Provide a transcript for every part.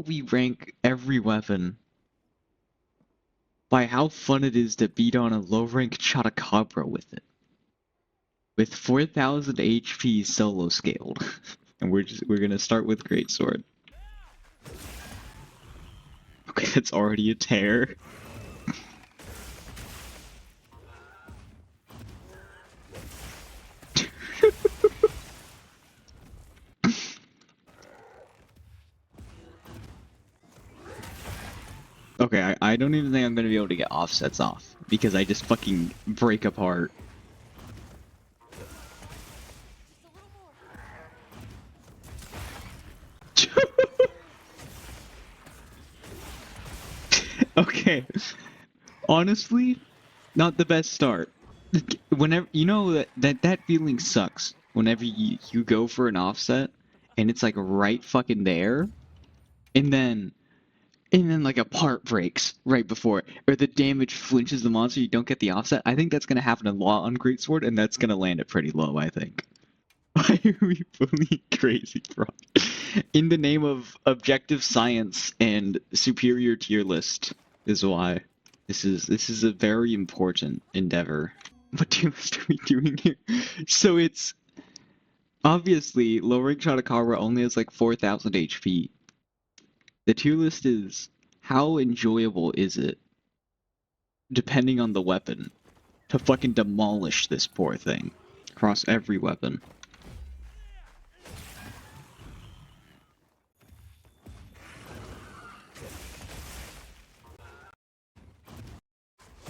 we rank every weapon by how fun it is to beat on a low-rank Chotacabra with it. With 4,000 HP solo scaled. And we're gonna start with Greatsword. Okay, that's already a tear. Okay, I don't even think I'm gonna be able to get offsets off because I just fucking break apart. Okay, honestly, not the best start. Whenever you know that feeling sucks. Whenever you go for an offset and it's like right fucking there, and then like a part breaks right before it, or the damage flinches the monster, you don't get the offset. I think that's gonna happen a lot on Greatsword, and that's gonna land it pretty low, I think. Why are we bullying Crazy Frog? In the name of objective science and superior tier list is why. This is a very important endeavor. What tier list are we doing here? So it's obviously low rank Chotacabra only has like 4,000 HP. The tier list is how enjoyable is it, depending on the weapon, to fucking demolish this poor thing across every weapon.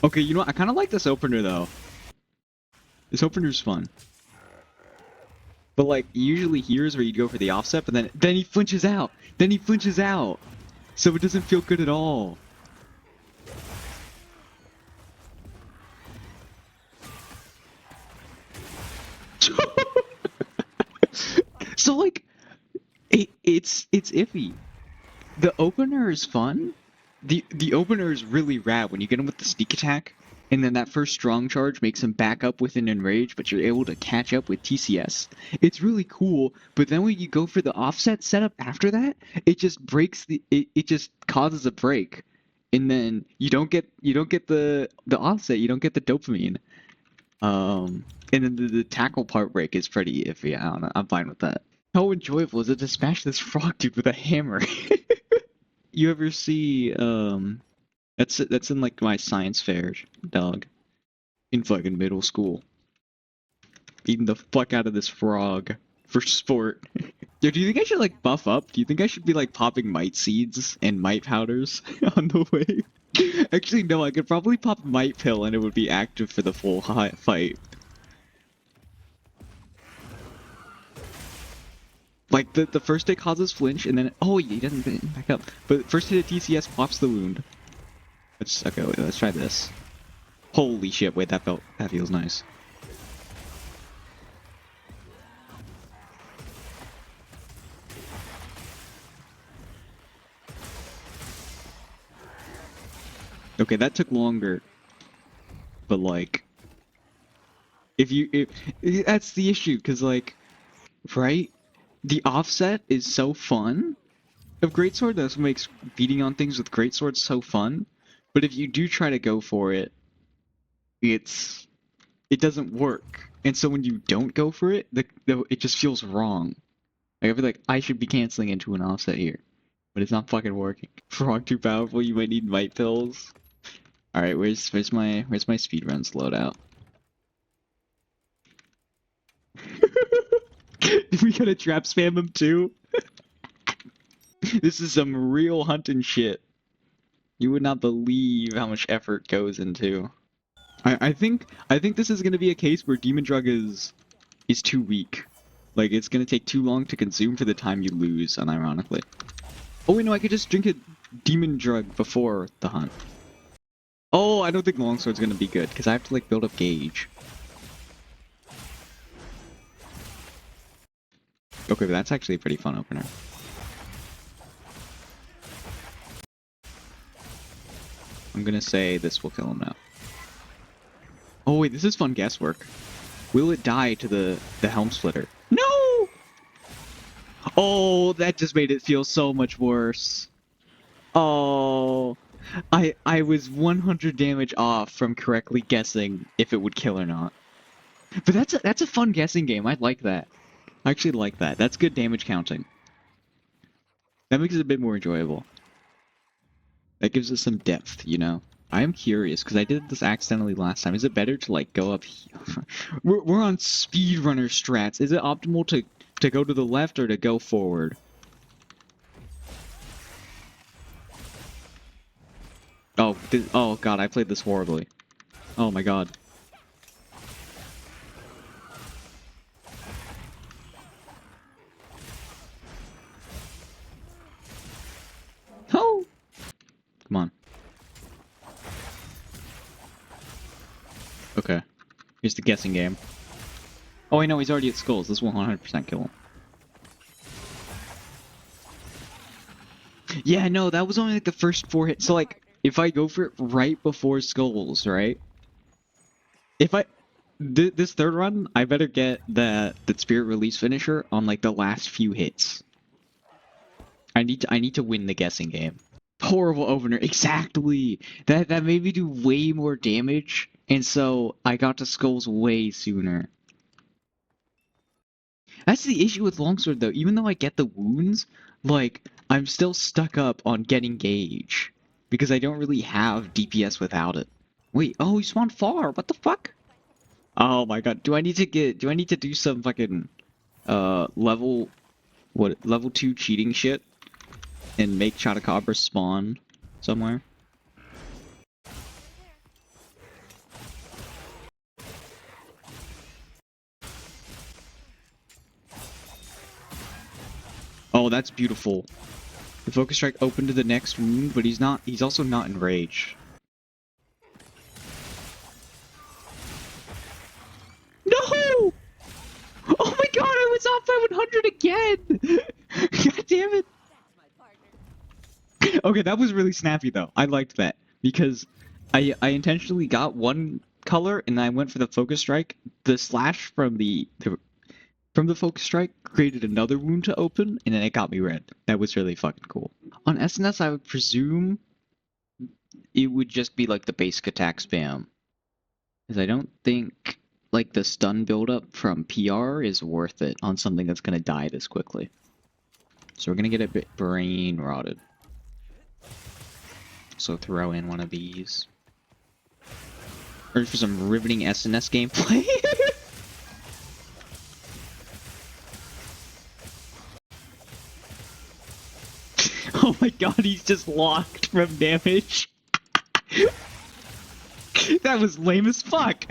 Okay, you know what? I kind of like this opener though. This opener's fun. But like, usually here's where you go for the offset, but then he flinches out. Then he flinches out. So it doesn't feel good at all. So like, it's iffy. The opener is fun. The opener is really rad when you get him with the sneak attack, and then that first strong charge makes him back up with an enrage, but you're able to catch up with TCS. It's really cool, but then when you go for the offset setup after that, it just breaks it just causes a break. And then you don't get the offset, you don't get the dopamine. And then the tackle part break is pretty iffy. I don't know. I'm fine with that. How enjoyable is it to smash this frog dude with a hammer? You ever see that's in like my science fair, dog. In fucking middle school. Beating the fuck out of this frog for sport. Yo, do you think I should like buff up? Do you think I should be like popping mite seeds and mite powders on the way? Actually, no, I could probably pop mite pill and it would be active for the full fight. Like the first hit causes flinch and then he doesn't back up. But first hit of TCS pops the wound. Okay, wait, let's try this. Holy shit, wait, that feels nice. Okay, that took longer. But like if that's the issue, cause like right? The offset is so fun of Greatsword, that's what makes beating on things with Greatsword so fun. But if you do try to go for it, it doesn't work. And so when you don't go for it, it just feels wrong. Like I feel like I should be canceling into an offset here, but it's not fucking working. Frog too powerful. You might need mite pills. All right, where's my speedruns loadout? We gotta trap spam him too. This is some real hunting shit. You would not believe how much effort goes into. I think this is gonna be a case where Demon Drug is too weak. Like it's gonna take too long to consume for the time you lose, unironically. Oh wait, no, I could just drink a Demon Drug before the hunt. Oh, I don't think Longsword's gonna be good, because I have to like build up gauge. Okay, but that's actually a pretty fun opener. I'm gonna say this will kill him now. Oh wait, this is fun guesswork. Will it die to the Helm Splitter? No! Oh, that just made it feel so much worse. Oh, I was 100 damage off from correctly guessing if it would kill or not. But that's a fun guessing game. I like that. I actually like that. That's good damage counting. That makes it a bit more enjoyable. That gives us some depth, you know? I am curious, because I did this accidentally last time. Is it better to, like, go up here? We're on speedrunner strats. Is it optimal to go to the left or to go forward? Oh, oh god, I played this horribly. Oh my god. Oh! Come on. Okay. Here's the guessing game. Oh, I know, he's already at skulls. This will 100% kill him. Yeah, no, that was only like the first 4 hits. So, like, if I go for it right before skulls, right? If I... this third run, I better get the spirit release finisher on, like, the last few hits. I need to win the guessing game. Horrible opener. Exactly! That made me do way more damage, and so I got to skulls way sooner. That's the issue with longsword though. Even though I get the wounds, like I'm still stuck up on getting gauge because I don't really have DPS without it. Wait, oh, he spawned far. What the fuck? Oh my god. Do I need to do some fucking level 2 cheating shit and make Chotacabra spawn somewhere? Oh, that's beautiful. The focus strike open to the next wound, but he's also not enraged. No! Oh my god, I was off by 100 again! God damn it. Okay, that was really snappy though. I liked that because I intentionally got one color and I went for the focus strike. The slash from the focus strike created another wound to open and then it got me red. That was really fucking cool. On SNS, I would presume it would just be like the basic attack spam. Because I don't think like the stun buildup from PR is worth it on something that's gonna die this quickly. So we're gonna get a bit brain rotted. So throw in one of these. Or for some riveting SNS gameplay. Oh my god, he's just locked from damage. That was lame as fuck.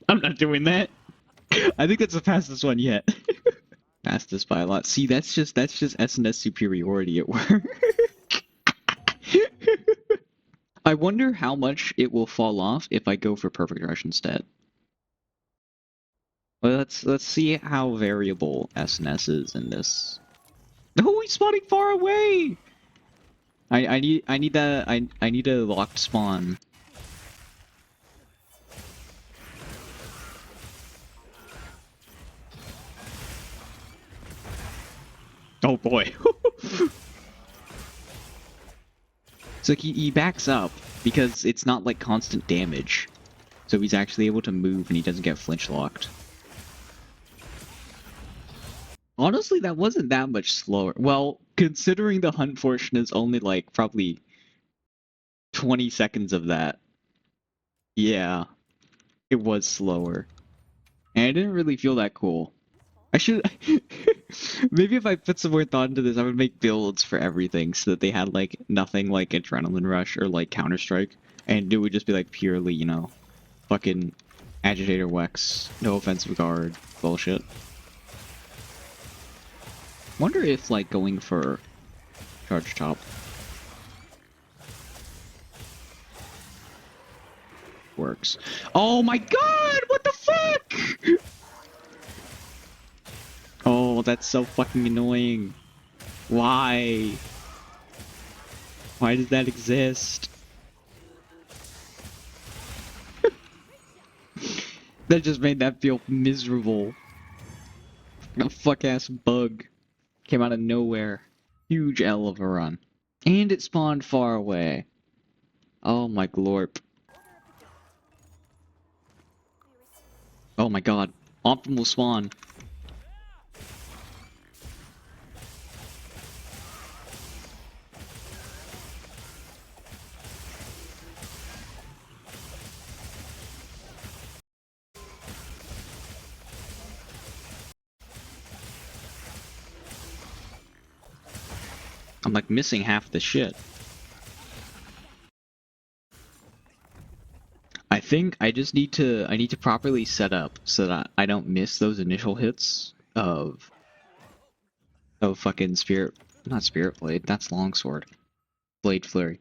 I'm not doing that. I think that's the fastest one yet. Fastest by a lot. See, that's just SNS superiority at work. I wonder how much it will fall off if I go for perfect rush instead. Well, let's see how variable SNS is in this. No, he's spawning far away. I need that I need a locked spawn. Oh boy. So he backs up because it's not like constant damage. So he's actually able to move and he doesn't get flinch locked. Honestly, that wasn't that much slower. Well, considering the hunt portion is only like probably 20 seconds of that. Yeah, it was slower. And I didn't really feel that cool. I should... Maybe if I put some more thought into this, I would make builds for everything so that they had like nothing like Adrenaline Rush or like Counter-Strike. And it would just be like purely, you know, fucking Agitator Wex, no offensive guard bullshit. Wonder if like going for Charge Top works. Oh my god! What the fuck? Oh, that's so fucking annoying. Why? Why does that exist? That just made that feel miserable. A fuck-ass bug. Came out of nowhere. Huge L of a run. And it spawned far away. Oh my glorp. Oh my god. Optimal spawn. I'm like missing half the shit. I think I just need to properly set up so that I don't miss those initial hits of fucking not spirit blade, that's longsword. Blade flurry.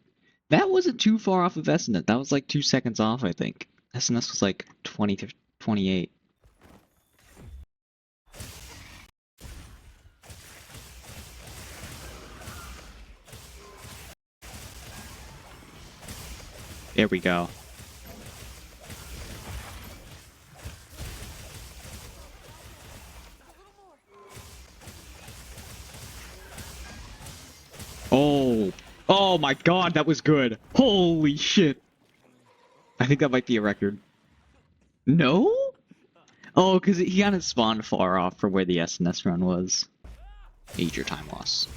That wasn't too far off of estimate. That was like 2 seconds off, I think. SNS was like 20 to 28. There we go. Oh. Oh my god, that was good. Holy shit. I think that might be a record. No? Oh, because he got it spawned far off from where the SNS run was. Major time loss.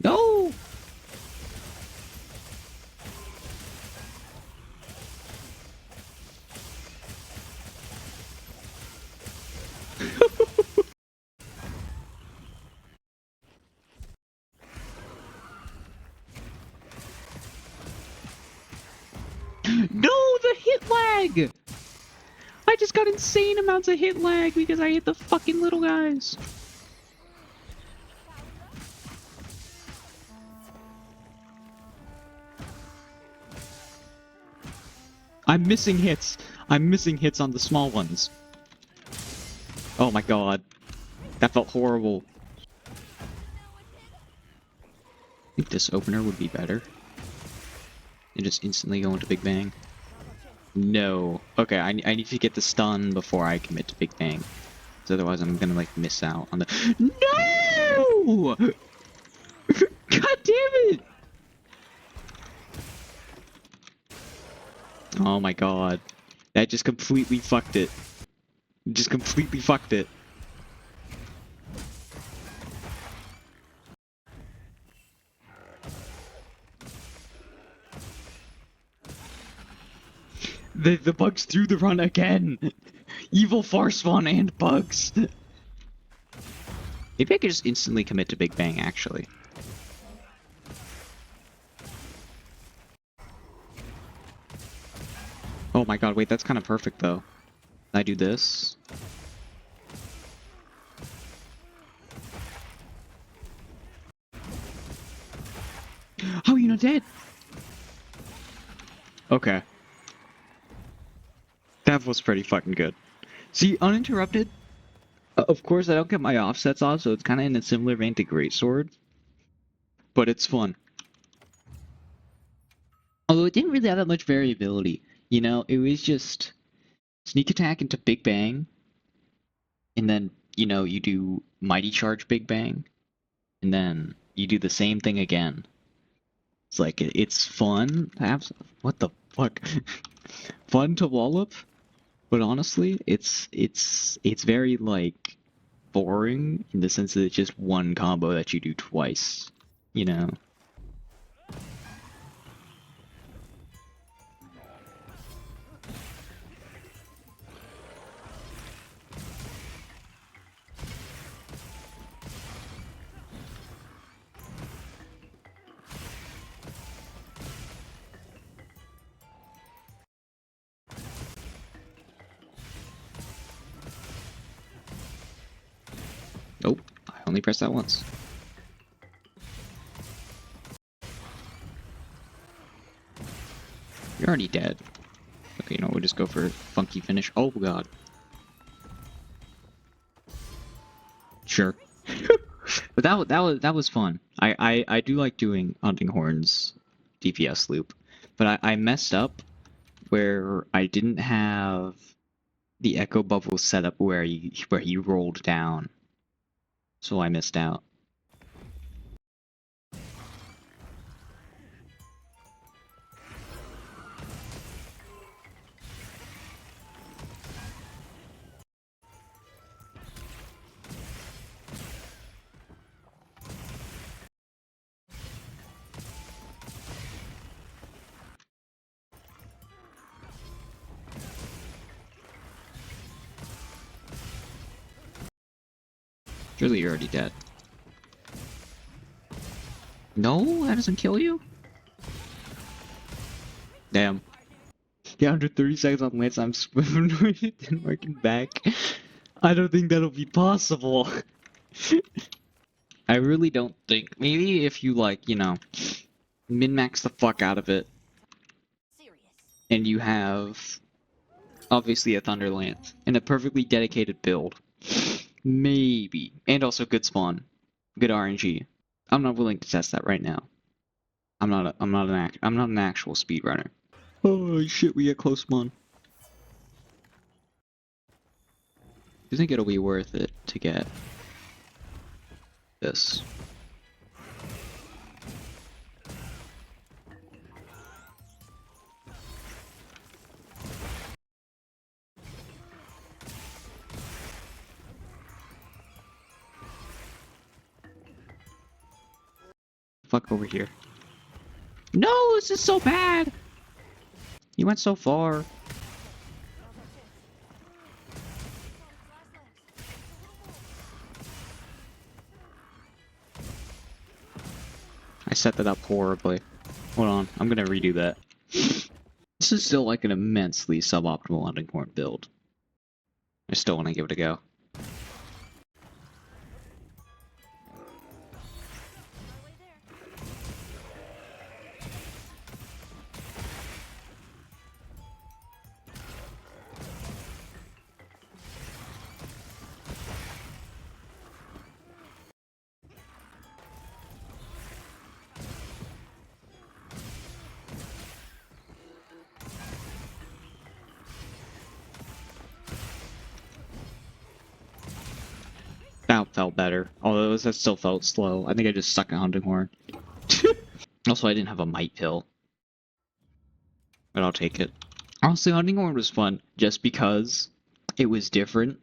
No! No, the hit lag! I just got insane amounts of hit lag because I hit the fucking little guys. I'm missing hits. I'm missing hits on the small ones. Oh my god. That felt horrible. I think this opener would be better. And just instantly go into Big Bang. No. Okay, I need to get the stun before I commit to Big Bang. Because otherwise I'm gonna, like, miss out on the... No! God damn it! Oh my god. That just completely fucked it. Just completely fucked it. The bugs threw the run again! Evil far spawn and bugs! Maybe I could just instantly commit to Big Bang, actually. Oh my god, wait, that's kind of perfect, though. I do this. How are you not dead? Okay. That was pretty fucking good. See, uninterrupted. Of course, I don't get my offsets off, so it's kind of in a similar vein to Greatsword. But it's fun. Although it didn't really have that much variability. You know, it was just sneak attack into Big Bang. And then, you know, you do Mighty Charge Big Bang. And then you do the same thing again. It's like, it's fun to have... What the fuck? Fun to wallop? But honestly, it's very, like, boring in the sense that it's just one combo that you do twice, you know? Nope, I only pressed that once. You're already dead. Okay, you know, we'll just go for a funky finish. Oh god. Sure. But that was fun. I do like doing Hunting Horns DPS loop. But I messed up where I didn't have the echo bubble setup where he rolled down, so I missed out. Surely you're already dead. No, that doesn't kill you? Damn. Yeah, under 30 seconds on Lance, I'm swimming with it and working back. I don't think that'll be possible. I really don't think. Maybe if you, like, you know, min-max the fuck out of it, and you have, obviously, a Thunder Lance, and a perfectly dedicated build. Maybe. And also good spawn. Good RNG. I'm not willing to test that right now. I'm not an actual speedrunner. Oh shit, we get close spawn. Do you think it'll be worth it to get this? Fuck over here. No, this is so bad! You went so far. I set that up horribly. Hold on, I'm gonna redo that. This is still like an immensely suboptimal hunting horn build. I still want to give it a go. That felt better, although that still felt slow. I think I just suck at hunting horn. Also, I didn't have a might pill, but I'll take it. Honestly, hunting horn was fun just because it was different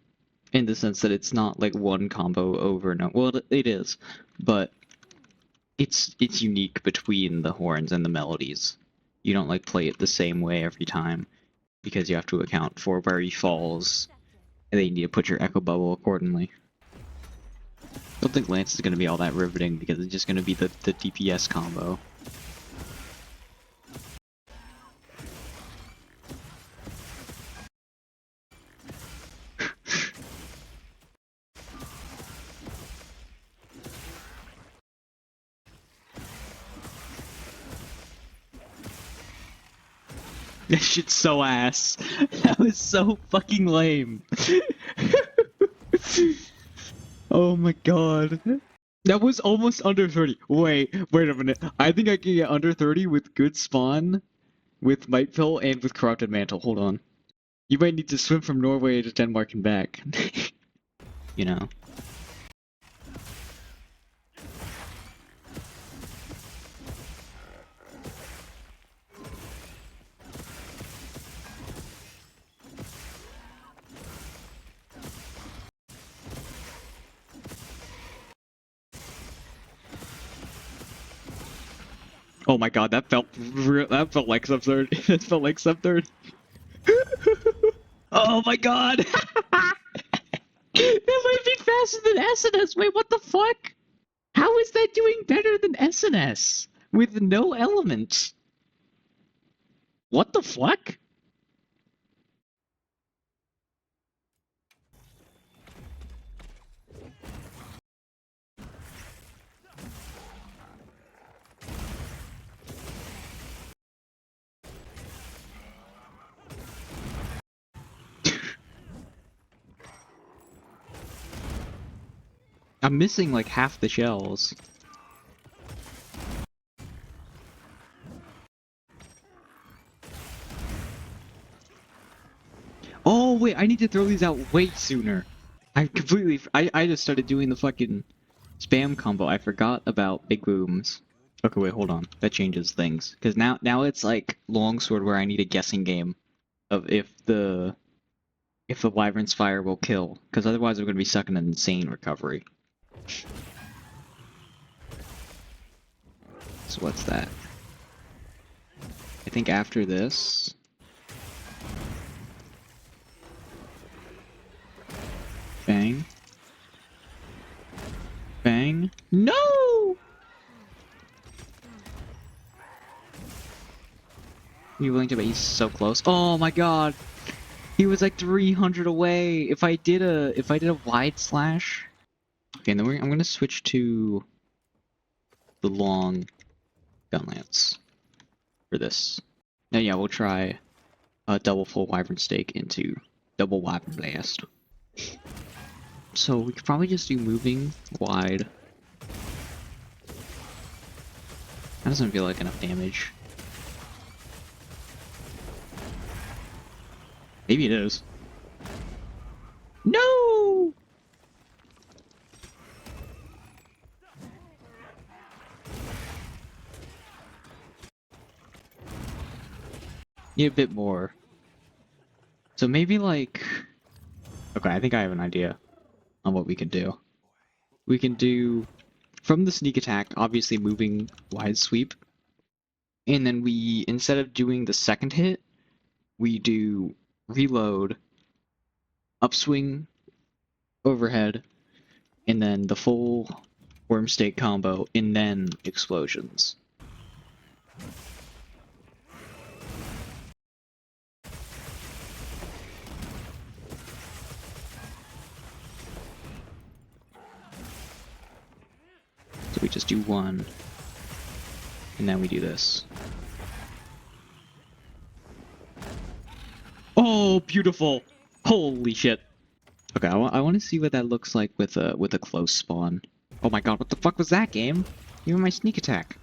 in the sense that it's not like one combo over and over. Well, it is, but it's unique between the horns and the melodies. You don't like play it the same way every time because you have to account for where he falls, and then you need to put your echo bubble accordingly. I don't think Lance is going to be all that riveting because it's just going to be the DPS combo. That shit's so ass. That was so fucking lame. Oh my god. That was almost under 30. Wait a minute. I think I can get under 30 with good spawn, with Might Pill, and with Corrupted Mantle. Hold on. You might need to swim from Norway to Denmark and back. You know. Oh my god, that felt like sub 30. That felt like sub 30. Oh my god! That might be faster than SNS. Wait, what the fuck? How is that doing better than SNS with no elements? What the fuck? I'm missing like half the shells. Oh wait, I need to throw these out way sooner. I just started doing the fucking spam combo. I forgot about big booms. Okay, wait, hold on. That changes things. Because now it's like longsword where I need a guessing game of if the wyvern's fire will kill. Because otherwise I'm going to be stuck in an insane recovery. So what's that? I think after this... Bang. Bang. No! You willing to bet he's so close? Oh my god! He was like 300 away! If I did a wide slash... Okay, and then I'm gonna switch to the long gun lance for this. Now yeah, we'll try a double full wyvern stake into double wyvern blast. So we could probably just do moving wide. That doesn't feel like enough damage. Maybe it is. No! Need a bit more. So maybe like... Okay, I think I have an idea on what we can do. We can do, from the sneak attack, obviously moving wide sweep. And then we, instead of doing the second hit, we do reload, upswing, overhead, and then the full worm stake combo, and then explosions. So we just do one, and then we do this. Oh, beautiful! Holy shit! Okay, I want to see what that looks like with a close spawn. Oh my god, what the fuck was that, game? Even my sneak attack.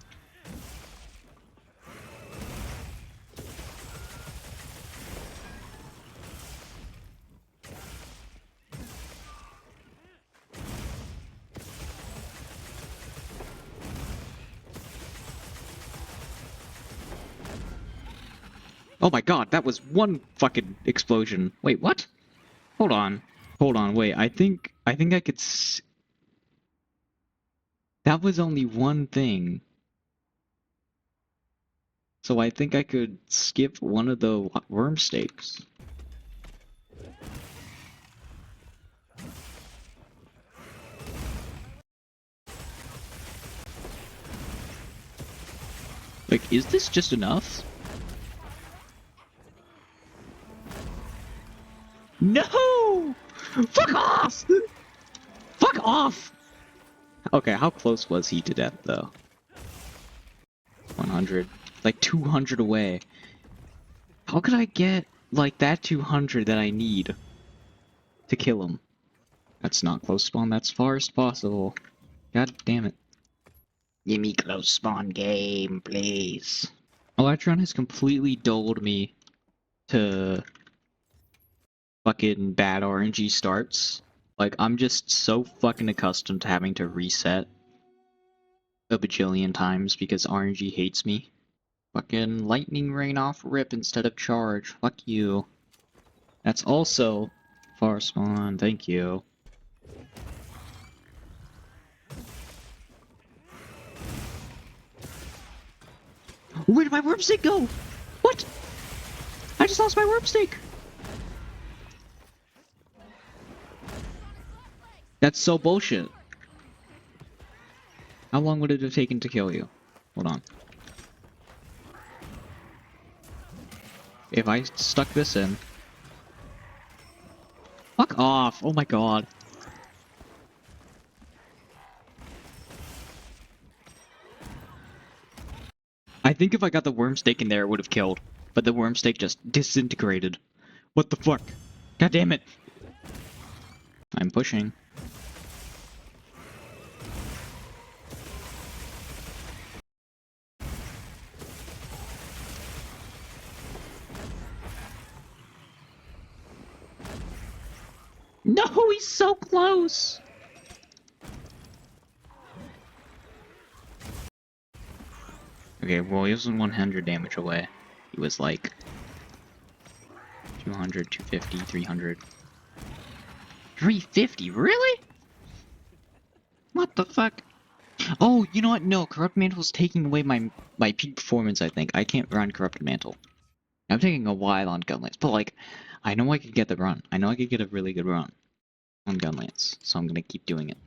Oh my god, that was one fucking explosion. Wait, what? Hold on. Hold on, wait, I think I could that was only one thing. So I think I could skip one of the worm stakes. Like, is this just enough? No! Fuck off! Fuck off! Okay, how close was he to death, though? 100. Like, 200 away. How could I get, like, that 200 that I need to kill him? That's not close spawn, that's far as possible. God damn it. Give me close spawn game, please. Electron has completely dulled me to fucking bad RNG starts. Like, I'm just so fucking accustomed to having to reset a bajillion times because RNG hates me. Fucking lightning rain off rip instead of charge. Fuck you. That's also far spawn. Thank you. Where did my worm stake go? What? I just lost my worm stake. That's so bullshit. How long would it have taken to kill you? Hold on. If I stuck this in... Fuck off! Oh my god. I think if I got the worm stake in there, it would have killed. But the worm stake just disintegrated. What the fuck? God damn it! I'm pushing. he's so close! Okay, well, he wasn't 100 damage away. He was like 200, 250, 300. 350? Really? What the fuck? Oh, you know what? No, Corrupt Mantle's taking away my peak performance, I think. I can't run Corrupted Mantle. I'm taking a while on Gunlance, but like, I know I could get the run. I know I could get a really good run on Gunlance, so I'm gonna keep doing it.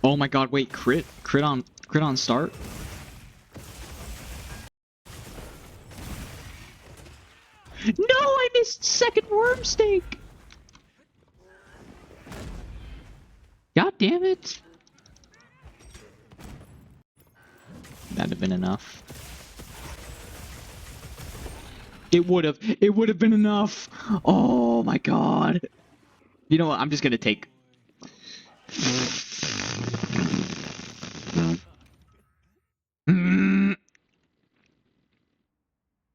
Oh my god, wait, crit on start? No, I missed second worm stake! God damn it! That'd have been enough. It would have been enough! Oh my god! You know what, I'm just gonna take...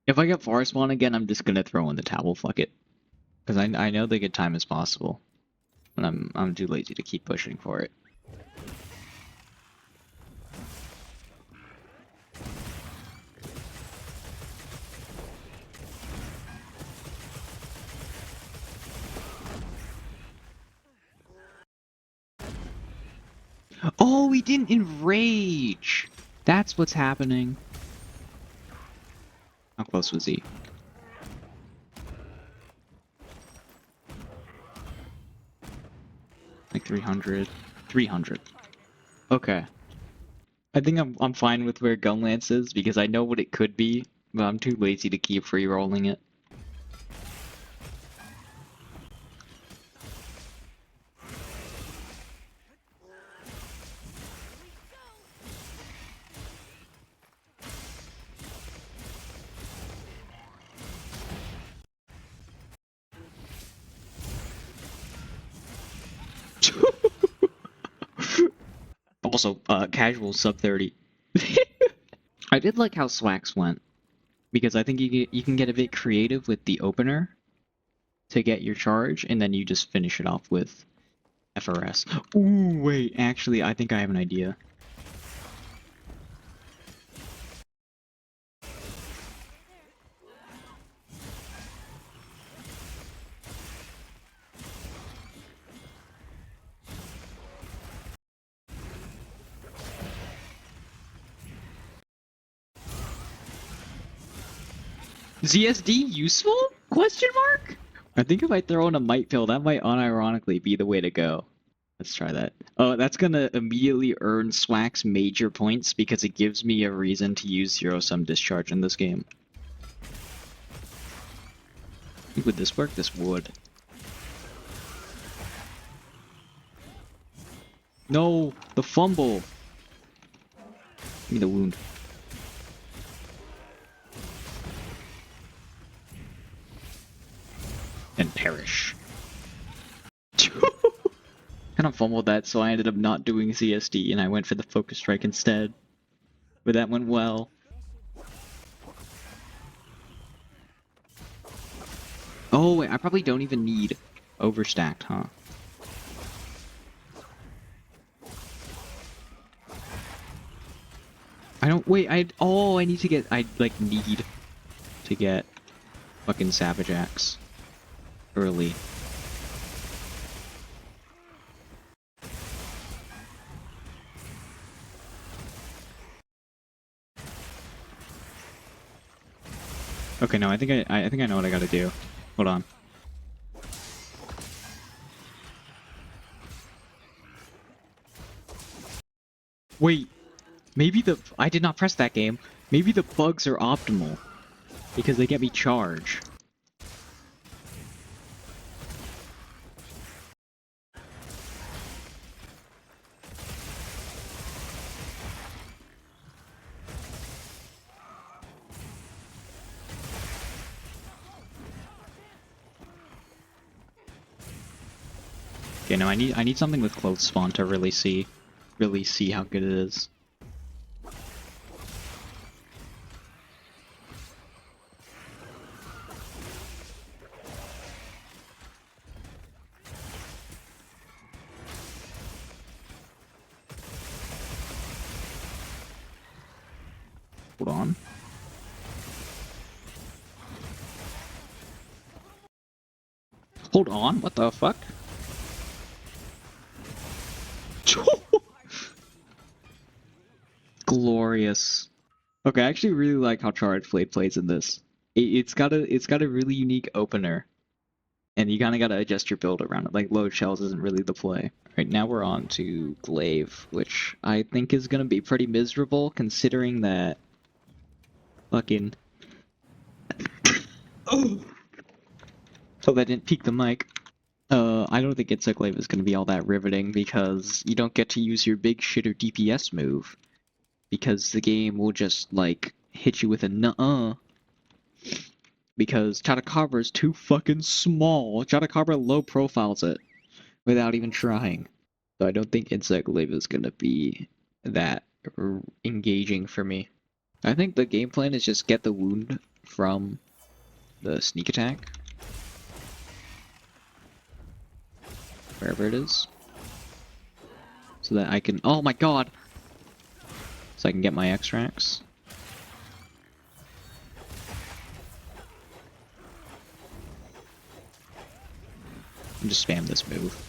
If I get Forest Spawn again, I'm just gonna throw in the towel, fuck it. Because I know the good time is possible. But I'm too lazy to keep pushing for it. Oh, he didn't enrage! That's what's happening. How close was he? Like 300. 300. Okay. I think I'm fine with where Gunlance is because I know what it could be, but I'm too lazy to keep re-rolling it. Also, casual sub 30. I did like how Swax went, because I think you can get a bit creative with the opener to get your charge, and then you just finish it off with FRS. Ooh, wait, actually, I think I have an idea. ZSD useful? Question mark? I think if I throw in a might pill, that might unironically be the way to go. Let's try that. Oh, that's gonna immediately earn Swax major points because it gives me a reason to use zero-sum discharge in this game. Would this work? This would. No! The fumble! Give me the wound. And perish. Kind of fumbled that, so I ended up not doing CSD and I went for the focus strike instead. But that went well. Oh, wait, I probably don't even need overstacked, huh? I don't, wait, I need to get, I, like, need to get fucking Savage Axe early. Okay, no, I think I think I know what I gotta do. Hold on. Wait, maybe I did not press that game. Maybe the bugs are optimal because they get me charge. Okay, no, I need something with close spawn to really see how good it is. Hold on. Hold on, what the fuck? Glorious. Okay, I actually really like how Charred Flame plays in this. It's got a really unique opener, and you kind of got to adjust your build around it. Like load shells isn't really the play. Right now we're on to Glaive, which I think is gonna be pretty miserable considering that fucking. Oh, so that didn't peak the mic. I don't think Insect Glaive is gonna be all that riveting because you don't get to use your big shitter DPS move. Because the game will just, like, hit you with a nuh-uh. Because Chotacabra is too fucking small. Chotacabra low profiles it without even trying. So I don't think Insect Glaive is gonna be that engaging for me. I think the game plan is just get the wound from the sneak attack. Wherever it is. So that I can... Oh my god! So I can get my extracts. And just spam this move.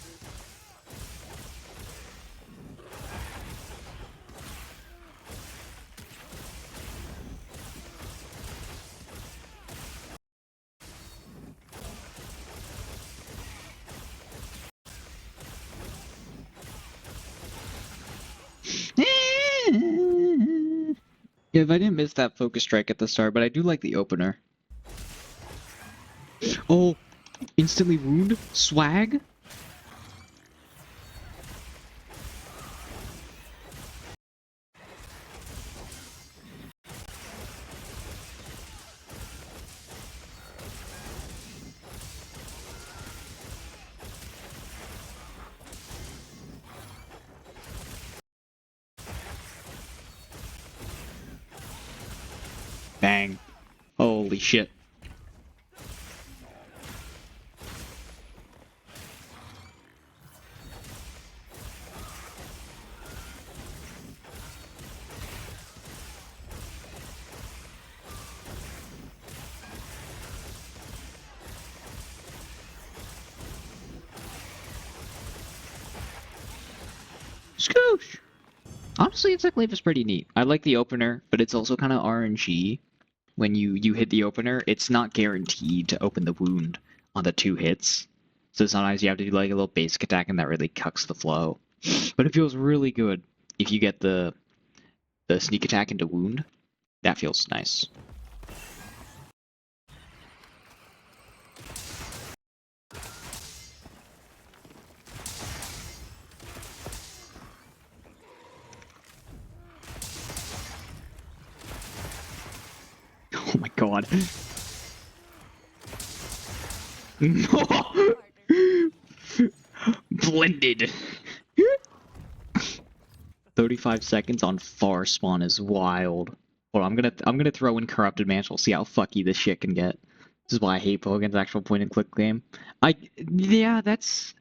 Yeah, if I didn't miss that focus strike at the start, but I do like the opener. Oh, instantly wound? Swag? Bang. Holy shit. Scoosh! Honestly, Insect Glaive is pretty neat. I like the opener, but it's also kind of RNG. When you hit the opener, it's not guaranteed to open the wound on the 2 hits. So sometimes you have to do like a little basic attack and that really cucks the flow. But it feels really good if you get the sneak attack into wound. That feels nice. Oh my god. Blended. 35 seconds on far spawn is wild. Well, I'm gonna throw in Corrupted Mantle, see how fucky this shit can get. This is why I hate Bogan's actual point and click game. Yeah, that's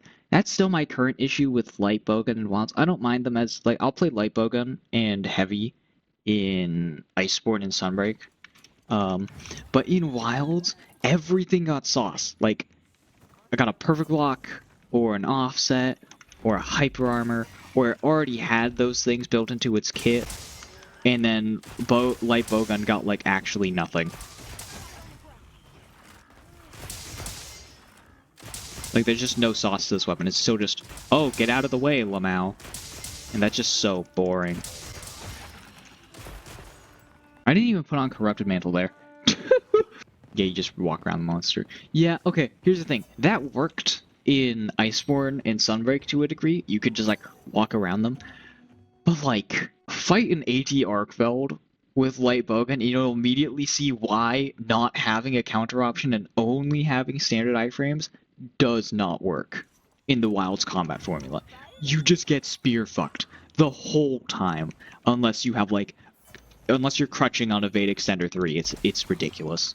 still my current issue with Light Bogan and Wilds. I don't mind them as like I'll play Light Bogan and Heavy in Iceborne and Sunbreak. But in Wilds, everything got sauce. Like I got a perfect block, or an offset, or a hyper armor, or it already had those things built into its kit, and then light bowgun got like actually nothing. Like there's just no sauce to this weapon. It's still just, oh, get out of the way, Lamau. And that's just so boring. I didn't even put on Corrupted Mantle there. Yeah, you just walk around the monster. Yeah, okay, here's the thing. That worked in Iceborne and Sunbreak to a degree. You could just, like, walk around them. But, like, fight an AT Arkfeld with Light Bogan, and you'll immediately see why not having a counter option and only having standard iframes does not work in the Wild's combat formula. You just get spear fucked the whole time, unless you have, like, unless you're crutching on Evade Extender 3. It's ridiculous.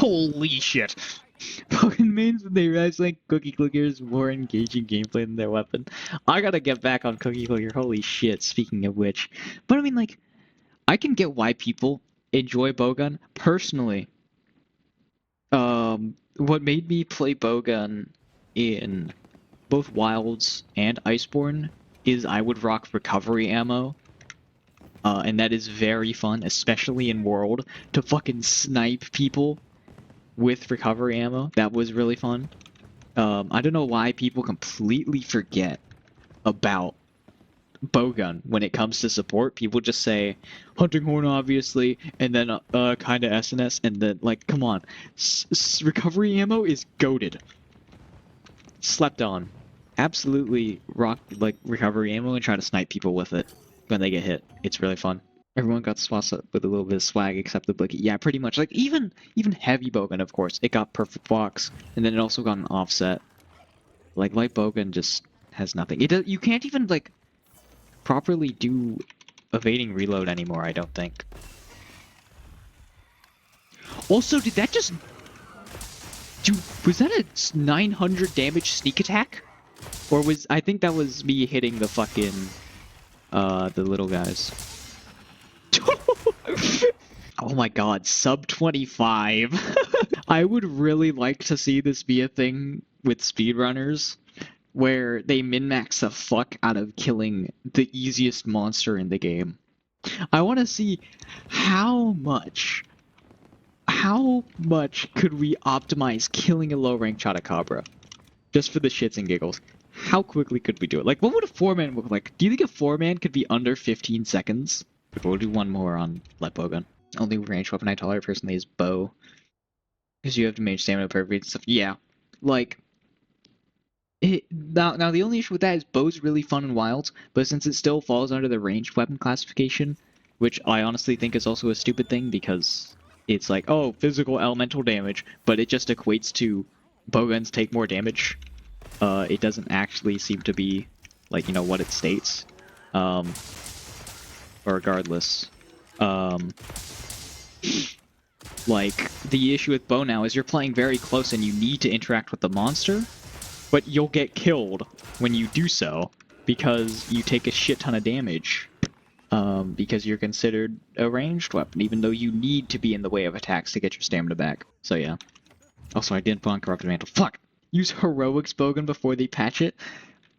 Holy shit! Fucking mains when they realize like Cookie Clicker is more engaging gameplay than their weapon. I gotta get back on Cookie Clicker. Holy shit! Speaking of which, but I mean like, I can get why people enjoy Bowgun personally. What made me play Bowgun in both Wilds and Iceborne is I would rock recovery ammo. And that is very fun, especially in World, to fucking snipe people with recovery ammo. That was really fun. I don't know why people completely forget about bowgun when it comes to support. People just say hunting horn, obviously, and then kind of SNS, and then like, come on, recovery ammo is goated. Slept on. Absolutely rock like recovery ammo and try to snipe people with it when they get hit. It's really fun. Everyone got swapped up with a little bit of swag except the Blicky. Yeah, pretty much. Like even heavy bowgun, of course, it got perfect blocks, and then it also got an offset. Like light bowgun just has nothing. You can't even like properly do evading reload anymore. I don't think. Also, did that just? Dude, was that a 900 damage sneak attack? Or was I think that was me hitting the fucking the little guys. Oh my god, sub 25. I would really like to see this be a thing with speedrunners where they min-max the fuck out of killing the easiest monster in the game. I want to see how much could we optimize killing a low-ranked Chotacabra? Just for the shits and giggles. How quickly could we do it? Like, what would a 4-man look like? Do you think a 4-man could be under 15 seconds? We'll do one more on light bowgun. Only ranged weapon I tolerate personally is bow. Because you have to manage stamina per and stuff. Yeah. Like, now the only issue with that is bow's really fun in wilds, but since it still falls under the ranged weapon classification, which I honestly think is also a stupid thing because it's like, oh, physical elemental damage, but it just equates to bowguns take more damage. It doesn't actually seem to be, like, you know, what it states. But regardless, like, the issue with bow now is you're playing very close and you need to interact with the monster, but you'll get killed when you do so because you take a shit ton of damage. Because you're considered a ranged weapon, even though you need to be in the way of attacks to get your stamina back. So yeah. Also, I didn't put on Corrupted Mantle. Fuck! Use Heroics Bowgun before they patch it?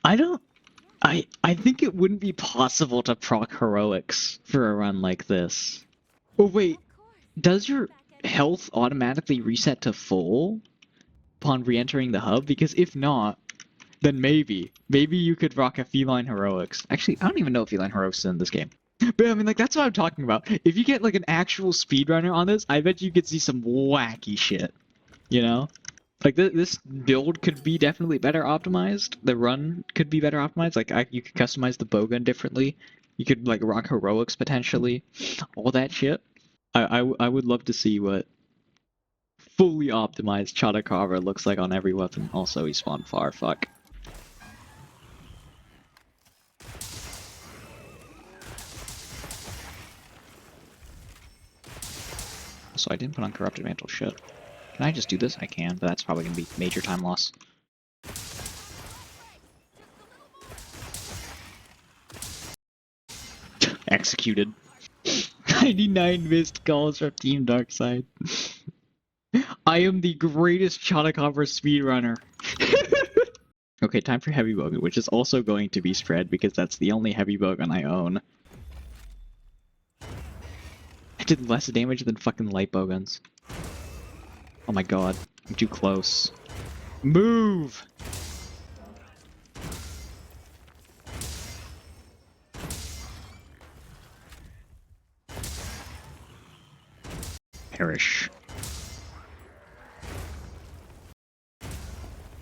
I think it wouldn't be possible to proc Heroics for a run like this. Oh wait, does your health automatically reset to full upon re-entering the hub? Because if not, then maybe you could rock a Feline Heroics. Actually, I don't even know if Feline Heroics is in this game. But I mean, like, that's what I'm talking about. If you get, like, an actual speedrunner on this, I bet you could see some wacky shit. You know? Like, this build could be definitely better optimized. The run could be better optimized. Like, you could customize the bowgun differently. You could, like, rock heroics, potentially. All that shit. I would love to see what fully optimized Chotacabra looks like on every weapon. Also, he spawned far, fuck. So I didn't put on Corrupted Mantle, shit. Can I just do this? I can, but that's probably going to be major time loss. Executed. 99 missed calls from Team Darkside. I am the greatest Chotacabra speedrunner. Okay, time for Heavy Bowgun, which is also going to be spread because that's the only Heavy Bowgun I own. I did less damage than fucking light bowguns. Oh my god, I'm too close. Move! Perish.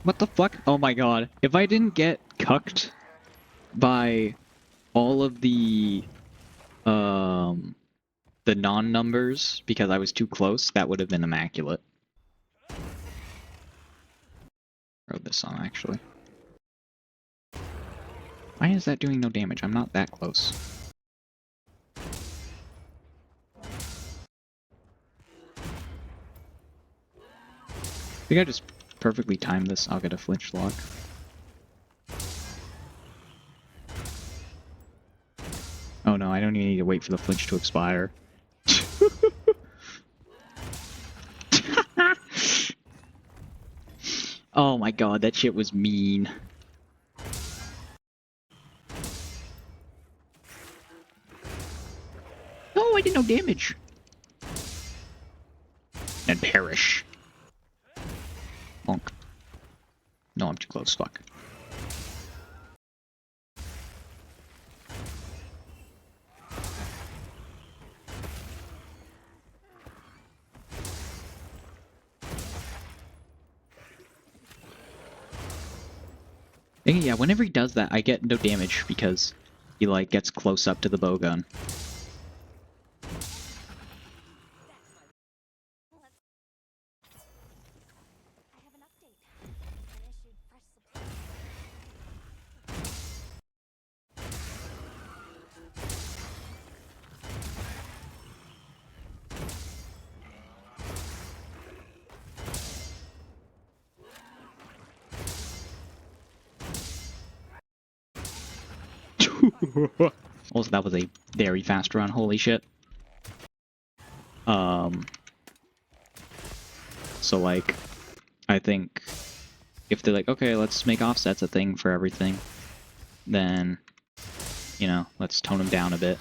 What the fuck? Oh my god. If I didn't get cucked by all of the non-numbers because I was too close, that would have been immaculate. Wrote this song, actually. Why is that doing no damage? I'm not that close. think I just perfectly timed this. I'll get a flinch lock. Oh no, I don't even need to wait for the flinch to expire. Oh my god, that shit was mean. Oh, I did no damage. And perish. Bonk. No, I'm too close, fuck. And yeah, whenever he does that, I get no damage because he, like, gets close up to the bowgun. Also, that was a very fast run, holy shit. So, like, I think if they're like, okay, let's make offsets a thing for everything, then, you know, let's tone them down a bit.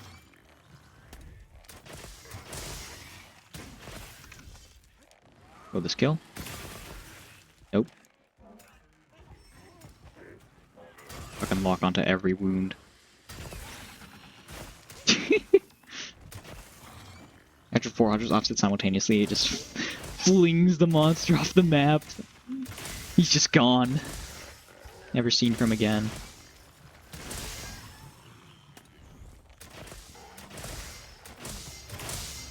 Oh, the skill? Nope. Fucking lock onto every wound. After 400 offset simultaneously, it just flings the monster off the map. He's just gone. Never seen from again.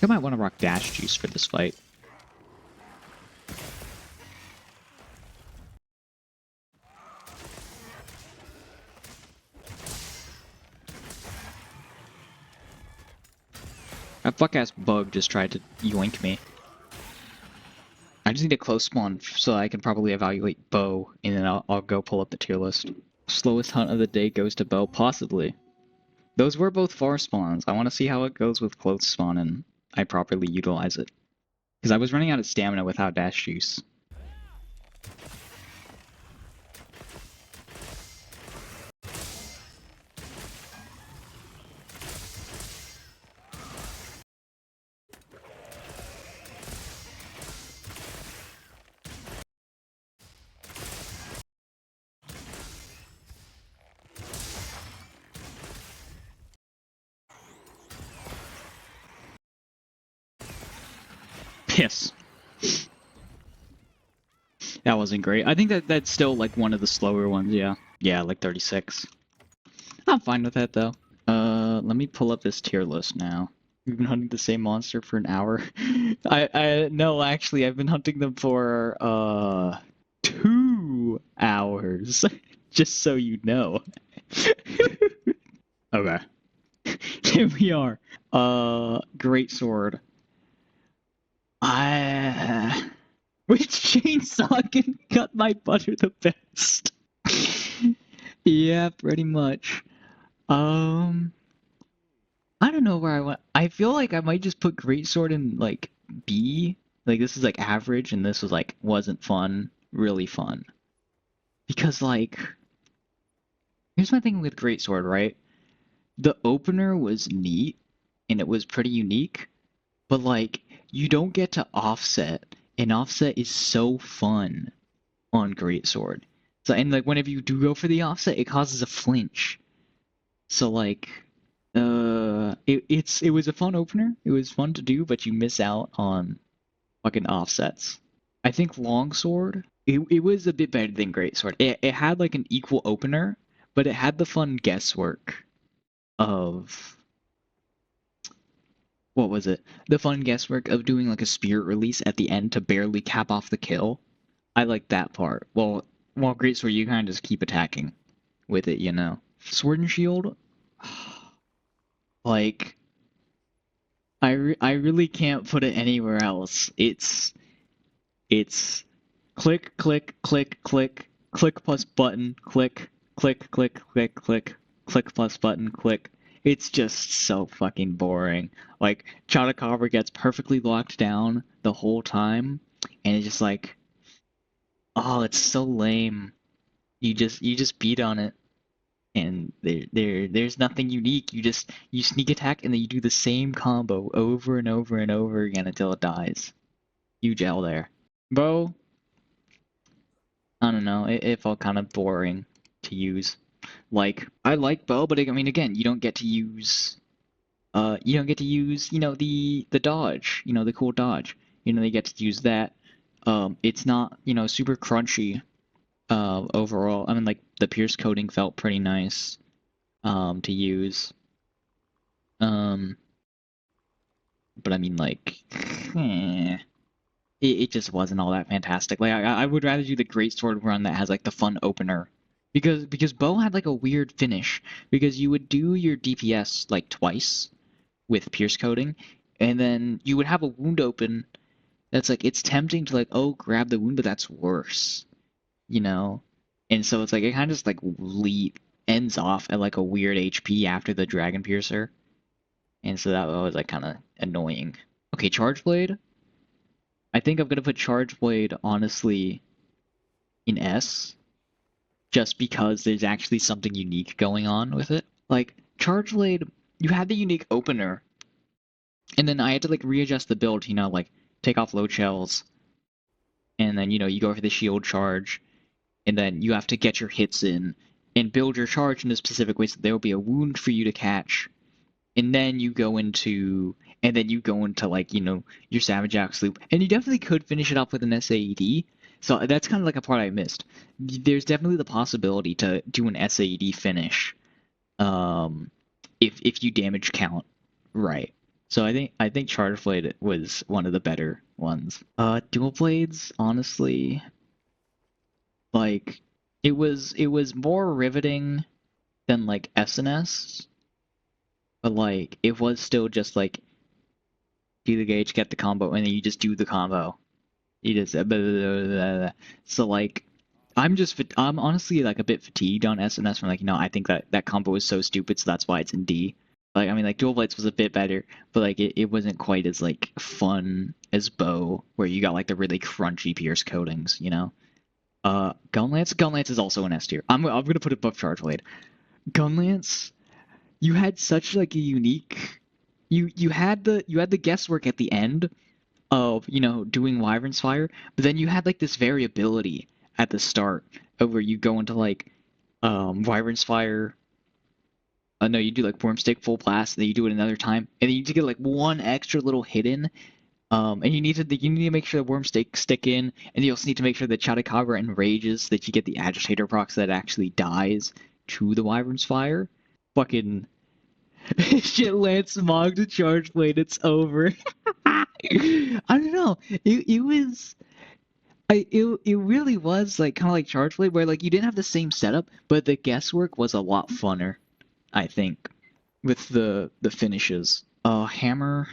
I might want to rock dash juice for this fight. That fuck-ass bug just tried to yoink me. I just need a close spawn so I can probably evaluate bow, and then I'll go pull up the tier list. Slowest hunt of the day goes to bow, possibly. Those were both far spawns. I want to see how it goes with close spawn and I properly utilize it. Because I was running out of stamina without dash juice. Piss. That wasn't great. I think that's still like one of the slower ones, yeah. Yeah, like 36. I'm fine with that though. Let me pull up this tier list now. We've been hunting the same monster for an hour. No, actually, I've been hunting them for 2 hours. Just so you know. Okay. Here we are. Great sword. Which chainsaw can cut my butter the best? Yeah, pretty much. I don't know where I went. I feel like I might just put greatsword in like B. Like this is like average, and this was like wasn't fun, really fun. Because like, here's my thing with greatsword, right? The opener was neat, and it was pretty unique, but like you don't get to offset, and offset is so fun on greatsword. So and like whenever you do go for the offset, it causes a flinch. So like, it was a fun opener. It was fun to do, but you miss out on fucking offsets. I think longsword. It was a bit better than greatsword. It had like an equal opener, but it had the fun guesswork of what was it? The fun guesswork of doing like a spirit release at the end to barely cap off the kill. I like that part. Well, greatsword you kind of just keep attacking with it, you know. Sword and shield. Like I really can't put it anywhere else. It's Click, click, click, click, click plus button, click, click, click, click, click, click plus button, click. It's just so fucking boring. Like, Chotacabra gets perfectly locked down the whole time, and it's just like, oh, it's so lame. You just beat on it, and there's nothing unique. You sneak attack, and then you do the same combo over and over and over again until it dies. Huge L there. Bo, I don't know. It felt kind of boring to use. Like, I like bow, but I mean, again, you don't get to use, the dodge, the cool dodge. They get to use that. It's not, super crunchy, overall. I mean, like, the pierce coating felt pretty nice, to use. Um, but I mean, like, eh, it just wasn't all that fantastic. Like, I would rather do the great sword run that has like the fun opener, because Bo had like a weird finish, because you would do your DPS like twice with pierce coating, and then you would have a wound open that's like, it's tempting to like, oh, grab the wound, but that's worse, you know. And so it's like it kind of just like ends off at like a weird HP after the dragon piercer, and so that was like kind of annoying. Okay, charge blade. I think I'm gonna put Charge Blade honestly in S, just because there's actually something unique going on with it. Like, Charge Blade, you had the unique opener, and then I had to like readjust the build, like take off load shells, and then you go for the shield charge, and then you have to get your hits in and build your charge in a specific way so there will be a wound for you to catch, and then you go into like your Savage Axe loop, and you definitely could finish it off with an SAED. So that's kind of like a part I missed. There's definitely the possibility to do an SAED finish, um, if you damage count right. So I think Charge Blade was one of the better ones. Dual Blades, honestly, like it was more riveting than like SNS, but like it was still just like do the gauge, get the combo, and then you just do the combo. You just blah, blah, blah, blah, blah. So like I'm honestly like a bit fatigued on SNS from like I think that combo is so stupid, so that's why it's in D. Like I mean like Dual Blades was a bit better, but like it wasn't quite as like fun as Bow, where you got like the really crunchy pierce coatings. Gunlance is also an S tier. I'm gonna put it above Charge Blade. Gunlance, you had such like a unique you had the guesswork at the end of doing Wyvern's Fire, but then you had like this variability at the start of where you go into like Wyvern's Fire. No, you do like Wormstick full blast, and then you do it another time, and then you need to get like one extra little hit in. And you need to make sure the Wormstick stick in, and you also need to make sure that Chotacabra enrages so that you get the Agitator proc so that it actually dies to the Wyvern's Fire. Fucking shit, Lance Smog to Charge Blade, it's over. I don't know. It was it really was like kind of like Charge Blade, where like you didn't have the same setup, but the guesswork was a lot funner, I think, with the finishes. Hammer,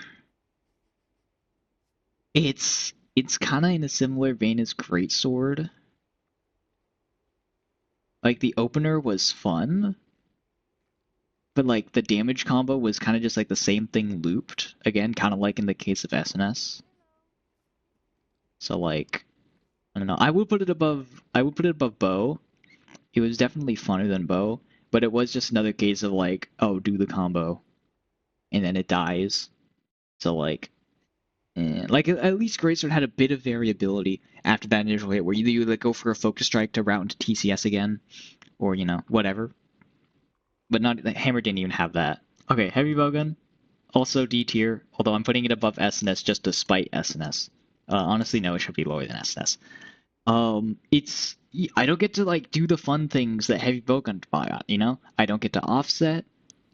it's kind of in a similar vein as Greatsword. Like the opener was fun, but like the damage combo was kind of just like the same thing looped again, kind of like in the case of SNS. So like I don't know. I would put it above Bow. It was definitely funner than Bow, but it was just another case of like, oh, do the combo, and then it dies. So like, like at least Greatsword had a bit of variability after that initial hit, where you like go for a focus strike to route into TCS again, or whatever. But not Hammer didn't even have that. Okay, Heavy Bowgun, also D tier, although I'm putting it above SNS just to spite SNS. Honestly, no, it should be lower than SNS. It's I don't get to like do the fun things that Heavy Bowgun got. I don't get to offset.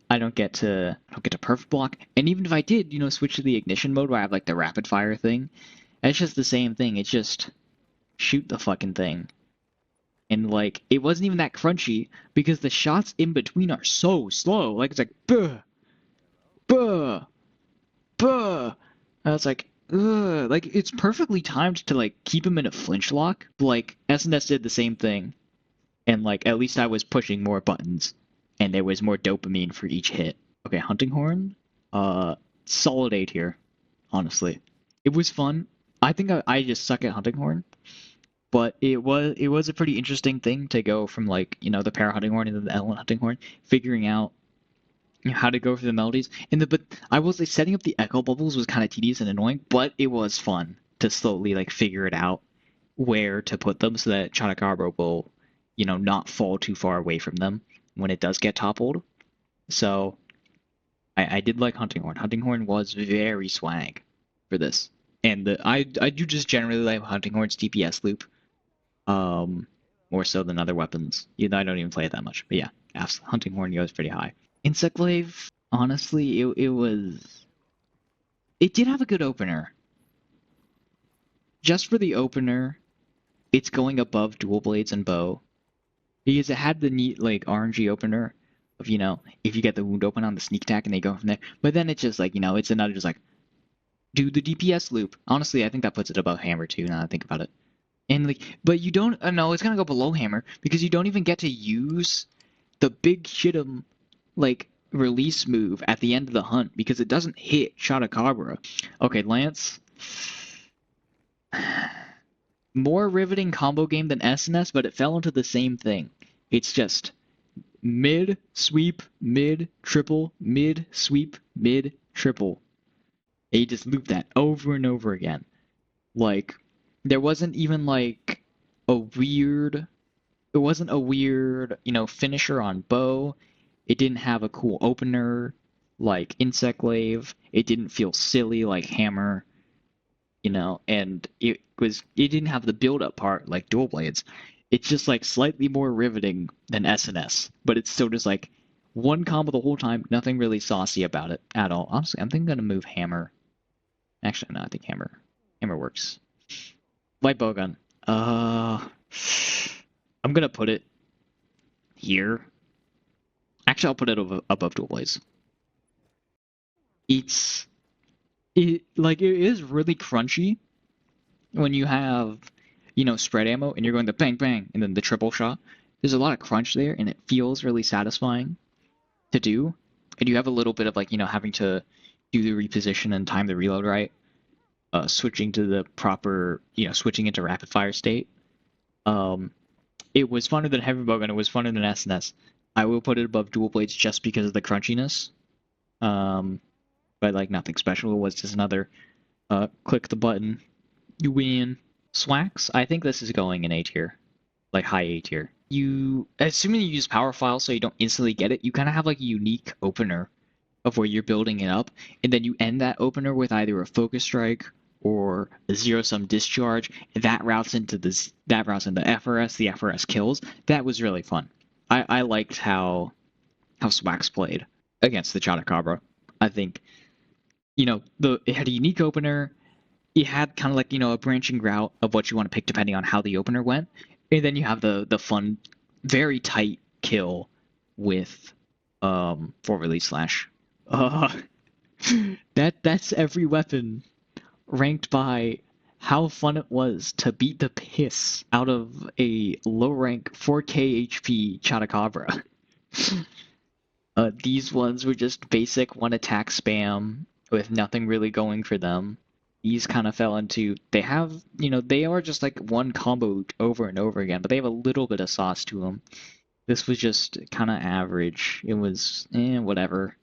I don't get to perfect block. And even if I did, switch to the ignition mode where I have like the rapid fire thing, it's just the same thing. It's just shoot the fucking thing. And like it wasn't even that crunchy because the shots in between are so slow. Like it's like buh, buh, buh. And it's like like it's perfectly timed to like keep him in a flinch lock. Like SNS did the same thing, and like at least I was pushing more buttons, and there was more dopamine for each hit. Okay, hunting horn, solid 8 here, honestly. It was fun. I think I just suck at hunting horn, but it was a pretty interesting thing to go from like the para hunting horn into the Ellen hunting horn, figuring out how to go for the melodies. But I will say setting up the echo bubbles was kind of tedious and annoying, but it was fun to slowly like figure it out where to put them so that Chanakabra will, not fall too far away from them when it does get toppled. So I did like Hunting Horn. Hunting Horn was very swag for this. And I do just generally like Hunting Horn's DPS loop, more so than other weapons. I don't even play it that much. But yeah, Hunting Horn goes pretty high. Insect Glaive, honestly, it did have a good opener. Just for the opener, it's going above Dual Blades and Bow. Because it had the neat, like, RNG opener of, if you get the wound open on the sneak attack and they go from there. But then it's just like, it's another just like, do the DPS loop. Honestly, I think that puts it above Hammer too, now that I think about it. And like, but you don't, no, it's gonna go below Hammer because you don't even get to use the big shitum, like, release move at the end of the hunt because it doesn't hit Shadakabra. Okay, Lance. More riveting combo game than SNS, but it fell into the same thing. It's just mid, sweep, mid, triple, mid, sweep, mid, triple. And you just loop that over and over again. Like, there wasn't even like a weird, it wasn't a weird, finisher on Bow. It didn't have a cool opener like Insect Glaive. It didn't feel silly like Hammer. And it didn't have the build-up part like Dual Blades. It's just like slightly more riveting than SNS, but it's still just like one combo the whole time, nothing really saucy about it at all. Honestly, I'm thinking I'm gonna move Hammer. Actually, no, I think Hammer works. Light Bowgun. I'm gonna put it here. Actually, I'll put it above Dual Blades. It is really crunchy when you have, spread ammo and you're going the bang bang and then the triple shot. There's a lot of crunch there and it feels really satisfying to do. And you have a little bit of like, having to do the reposition and time the reload right. Switching to the proper, switching into rapid fire state. It was funner than Heavy Bowgun. It was funner than SNS. I will put it above Dual Blades just because of the crunchiness. But like nothing special. It was just another click the button, you win. Swax, I think this is going in A tier, like high A tier. Assuming you use power file so you don't instantly get it, you kind of have like a unique opener of where you're building it up, and then you end that opener with either a focus strike or a zero-sum discharge. That routes into FRS. The FRS kills. That was really fun. I liked how Swax played against the Chotacabra. I think it had a unique opener. It had kind of like a branching route of what you want to pick depending on how the opener went, and then you have the fun, very tight kill with for release slash. That's every weapon ranked by how fun it was to beat the piss out of a low rank 4k HP Chotacabra. These ones were just basic one attack spam with nothing really going for them. These kind of fell into, they are just like one combo over and over again, but they have a little bit of sauce to them. This was just kind of average. It was, whatever,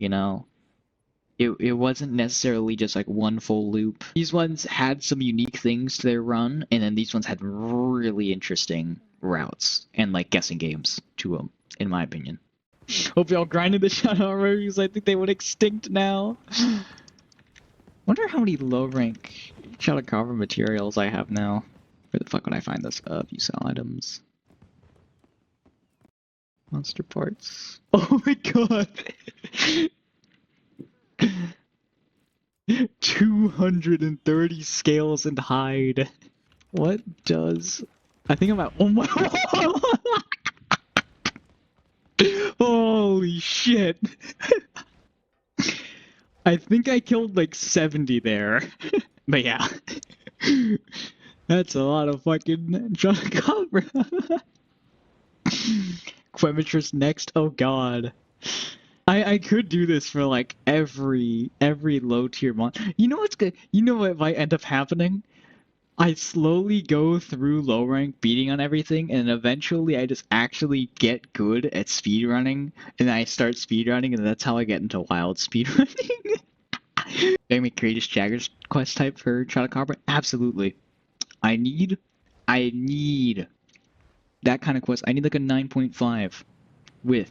It wasn't necessarily just like one full loop. These ones had some unique things to their run, and then these ones had really interesting routes and like guessing games to them, in my opinion. Hope y'all grinded the Shadow reviews. I think they would extinct now. Wonder how many low rank Shadow Carver materials I have now. Where the fuck would I find this? View sell items. Monster parts. Oh my god! 230 scales and hide. What does... I think I'm at... Oh my... Holy shit! I think I killed like 70 there. But yeah. That's a lot of fucking Chupacabra. Quemitrus next. Oh god. I could do this for like every low tier mon. You know what's good? You know what might end up happening? I slowly go through low rank beating on everything, and eventually I just actually get good at speedrunning, and then I start speedrunning, and that's how I get into wild speedrunning. Make me greatest Jagger's quest type for Chupacabra? Absolutely. I need I need that kind of quest. I need like a 9.5 with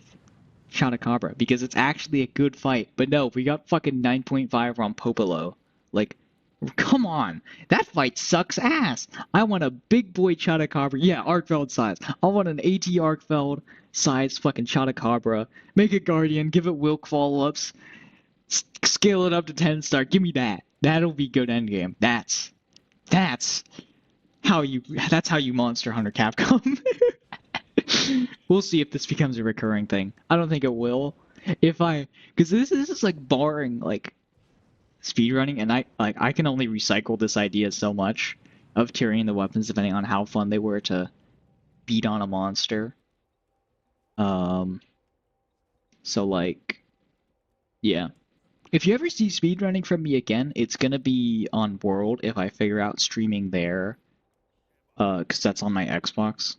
Chupacabra because it's actually a good fight. But no, we got fucking 9.5 on Popolo. Like, come on. That fight sucks ass. I want a big boy Chupacabra. Yeah, Arkfeld size. I want an AT Arkfeld size fucking Chupacabra. Make it Guardian, give it Wilk follow-ups, scale it up to 10 star. Give me that. That'll be good endgame. That's how you Monster Hunter Capcom. We'll see if this becomes a recurring thing. I don't think it will. Because this is like barring like speedrunning, and I can only recycle this idea so much of tiering the weapons depending on how fun they were to beat on a monster. So like, yeah. If you ever see speedrunning from me again, it's gonna be on World if I figure out streaming there. Because that's on my Xbox.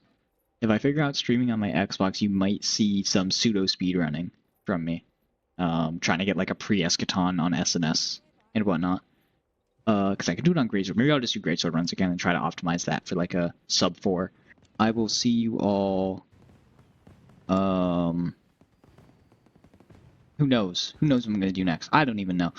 If I figure out streaming on my Xbox, you might see some pseudo speedrunning from me. Trying to get like a pre-eschaton on SNS and whatnot. Because I can do it on Greatsword. Maybe I'll just do Greatsword runs again and try to optimize that for like a sub 4. I will see you all. Who knows? Who knows what I'm gonna do next? I don't even know.